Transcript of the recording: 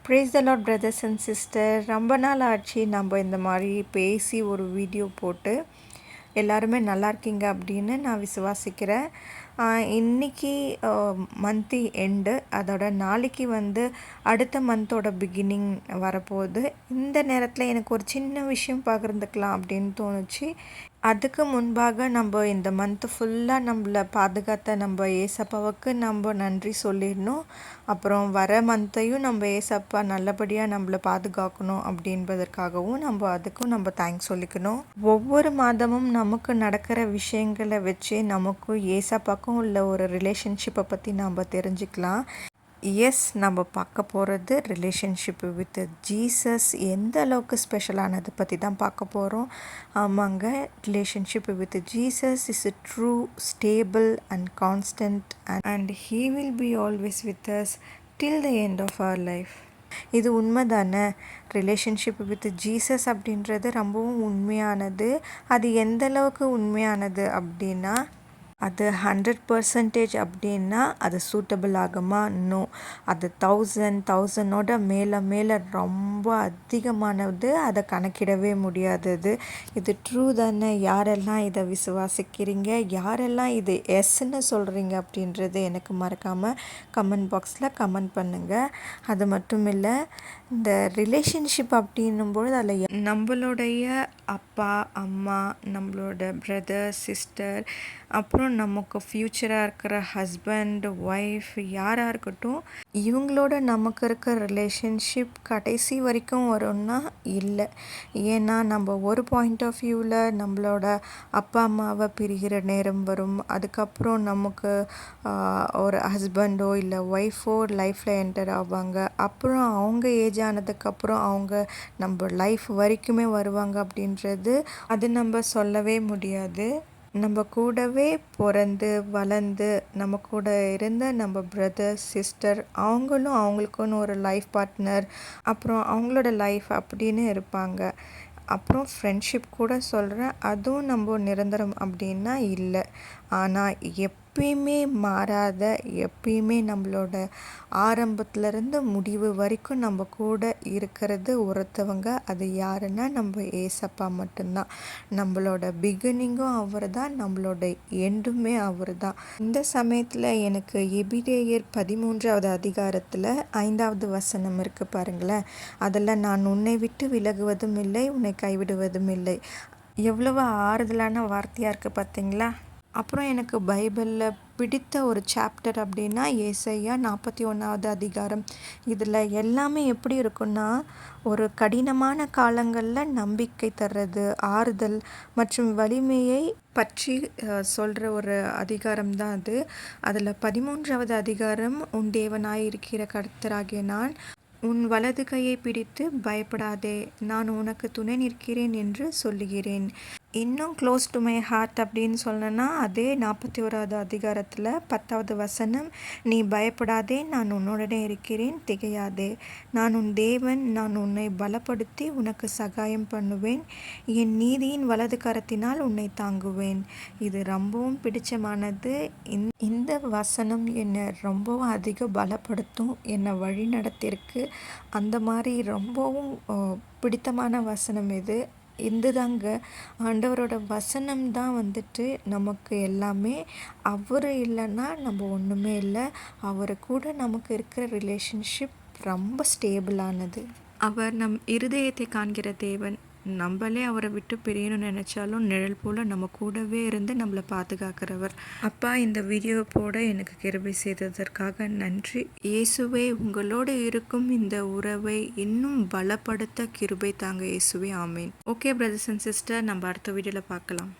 Price the Lord brothers and sister. ரொம்ப நாள் ஆச்சு நம்ம இந்த மாதிரி பேசி ஒரு வீடியோ போட்டு. எல்லாருமே நல்லா இருக்கீங்க அப்படின்னு நான் விசுவாசிக்கிறேன். இன்றைக்கி மந்த்தி எண்டு, அதோட நாளைக்கு அடுத்த மந்தோட பிகினிங் வரப்போகுது. இந்த நேரத்தில் எனக்கு ஒரு சின்ன விஷயம் பகிர்ந்துக்கலாம் அப்படின்னு தோணுச்சு. அதுக்கு முன்பாக நம்ம இந்த மந்த்து ஃபுல்லாக நம்மளை பாதுகாத்த நம்ம ஏசப்பாவுக்கு நம்ம நன்றி சொல்லிடணும். அப்புறம் வர மந்த்தையும் நம்ம ஏசப்பா நல்லபடியாக நம்மளை பாதுகாக்கணும் அப்படின்பதற்காகவும் அதுக்கும் நம்ம தேங்க்ஸ் சொல்லிக்கணும். ஒவ்வொரு மாதமும் நமக்கு நடக்கிற விஷயங்களை வச்சு நமக்கும் ஏசப்பாக்கும் உள்ள ஒரு ரிலேஷன்ஷிப்பை பற்றி நம்ம தெரிஞ்சுக்கலாம். நம்ம பார்க்க போகிறது ரிலேஷன்ஷிப்பு வித் ஜீசஸ் எந்த அளவுக்கு ஸ்பெஷலானதை பற்றி தான் பார்க்க போகிறோம். ஆமாங்க, relationship with Jesus is true, stable and constant and he will be always with us till the end of our life. இது உண்மை தானே? ரிலேஷன்ஷிப் வித் ஜீசஸ் அப்படின்றது ரொம்பவும் உண்மையானது. அது எந்த அளவுக்கு உண்மையானது அப்படின்னா, அது 100% அப்படின்னா அது சூட்டபிள் ஆகுமா? நோ. அது 1000 மேலே ரொம்ப அதிகமானது. அதை கணக்கிடவே முடியாதது. இது ட்ரூ தானே? யாரெல்லாம் இதை விசுவாசிக்கிறீங்க, யாரெல்லாம் இது எஸ்ன்னு சொல்கிறீங்க அப்படின்றது எனக்கு மறக்காமல் கமெண்ட் பாக்ஸில் கமெண்ட் பண்ணுங்கள். அது மட்டும் இல்லை, இந்த ரிலேஷன்ஷிப் அப்படின்னும்போது அதில் நம்மளுடைய அப்பா அம்மா, நம்மளோட பிரதர் சிஸ்டர், அப்புறம் நமக்கு ஃப்யூச்சராக இருக்கிற ஹஸ்பண்ட் ஒய்ஃப் யாராக இருக்கட்டும், இவங்களோட நமக்கு இருக்கிற ரிலேஷன்ஷிப் கடைசி வரைக்கும் வரும்னா இல்லை. ஏன்னா நம்ம ஒரு பாயிண்ட் ஆஃப் வியூவில் நம்மளோட அப்பா அம்மாவை பிரிகிற நேரம் வரும். அதுக்கப்புறம் நமக்கு ஒரு ஹஸ்பண்டோ இல்லை ஒய்ஃபோ லைஃப்பில் என்டர் ஆவாங்க. அப்புறம் அவங்க ஏஜ் ஆனதுக்கப்புறம் அவங்க நம்ம லைஃப் வரைக்குமே வருவாங்க அப்படின்றது அது நம்ம சொல்லவே முடியாது. நம்ம கூடவே பிறந்து வளர்ந்து நம்ம கூட இருந்த நம்ம பிரதர் சிஸ்டர், அவங்களும் அவங்களுக்குன்னு ஒரு லைஃப் பார்ட்னர், அப்புறம் அவங்களோட லைஃப் அப்படின்னு இருப்பாங்க. அப்புறம் ஃப்ரெண்ட்ஷிப் கூட சொல்கிறேன், அதுவும் நம்ம நிரந்தரம் அப்படின்னா இல்லை. ஆனால் எப்பயுமே மாறாத, எப்பயுமே நம்மளோட ஆரம்பத்துலேருந்து முடிவு வரைக்கும் நம்ம கூட இருக்கிறது ஒருத்தவங்க. அது யாருன்னா நம்ம ஏசப்பா மட்டும்தான். நம்மளோட பிகினிங்கும் அவர் தான், நம்மளோட எண்டுமே அவர் தான். இந்த சமயத்தில் எனக்கு எபிரேயர் 13வது அதிகாரத்தில் 5வது வசனம் இருக்குது பாருங்களேன். அதில் நான் உன்னை விட்டு விலகுவதும் இல்லை, உன்னை கைவிடுவதும் இல்லை. எவ்வளவு ஆறுதலான வார்த்தையாக இருக்குது பார்த்தீங்களா? அப்புறம் எனக்கு பைபிளில் பிடித்த ஒரு சாப்டர் அப்படின்னா ஏசாயா 41வது அதிகாரம். இதில் எல்லாமே எப்படி இருக்குன்னா, ஒரு கடினமான காலங்களில் நம்பிக்கை தர்றது, ஆறுதல் மற்றும் வலிமையை பற்றி சொல்கிற ஒரு அதிகாரம் தான் அது. அதில் 13வது அதிகாரம், உன் தேவனாயிருக்கிற கர்த்தராகிய நான் உன் வலது கையை பிடித்து பயப்படாதே, நான் உனக்கு துணை நிற்கிறேன் என்று சொல்லுகிறேன். இன்னும் க்ளோஸ் டு மை ஹார்ட் அப்படின்னு சொல்லணும்னா அதே 41வது அதிகாரத்தில் 10வது வசனம், நீ பயப்படாதே, நான் உன்னுடனே இருக்கிறேன், திகையாதே, நான் உன் தேவன், நான் உன்னை பலப்படுத்தி உனக்கு சகாயம் பண்ணுவேன், என் நீதியின் வலது கரத்தினால் உன்னை தாங்குவேன். இது ரொம்பவும் பிடிச்சமானது. இந்த வசனம் என்னை ரொம்பவும் அதிக பலப்படுத்தும், என்னை வழி நடத்திருக்கு. அந்த மாதிரி ரொம்பவும் பிடித்தமான வசனம் இது. தாங்க ஆண்டவரோட வசனம் தான் நமக்கு எல்லாமே. அவர் இல்லைன்னா நம்ம ஒன்றுமே இல்லை. அவர் கூட நமக்கு இருக்கிற ரிலேஷன்ஷிப் ரொம்ப ஸ்டேபிளானது. அவர் நம் இருதயத்தை காண்கிற தேவன். நம்மளே அவரை விட்டு பிரியணும்னு நினச்சாலும் நிழல் போல் நம்ம கூடவே இருந்து நம்மளை பாதுகாக்கிறவர். அப்பா, இந்த வீடியோ போட எனக்கு கிருபை செய்ததற்காக நன்றி. இயேசுவே, உங்களோடு இருக்கும் இந்த உறவை இன்னும் பலப்படுத்த கிருபை தாங்க இயேசுவே. ஆமேன். ஓகே பிரதர்ஸ் அண்ட் சிஸ்டர், நம்ம அடுத்த வீடியோவில் பார்க்கலாம்.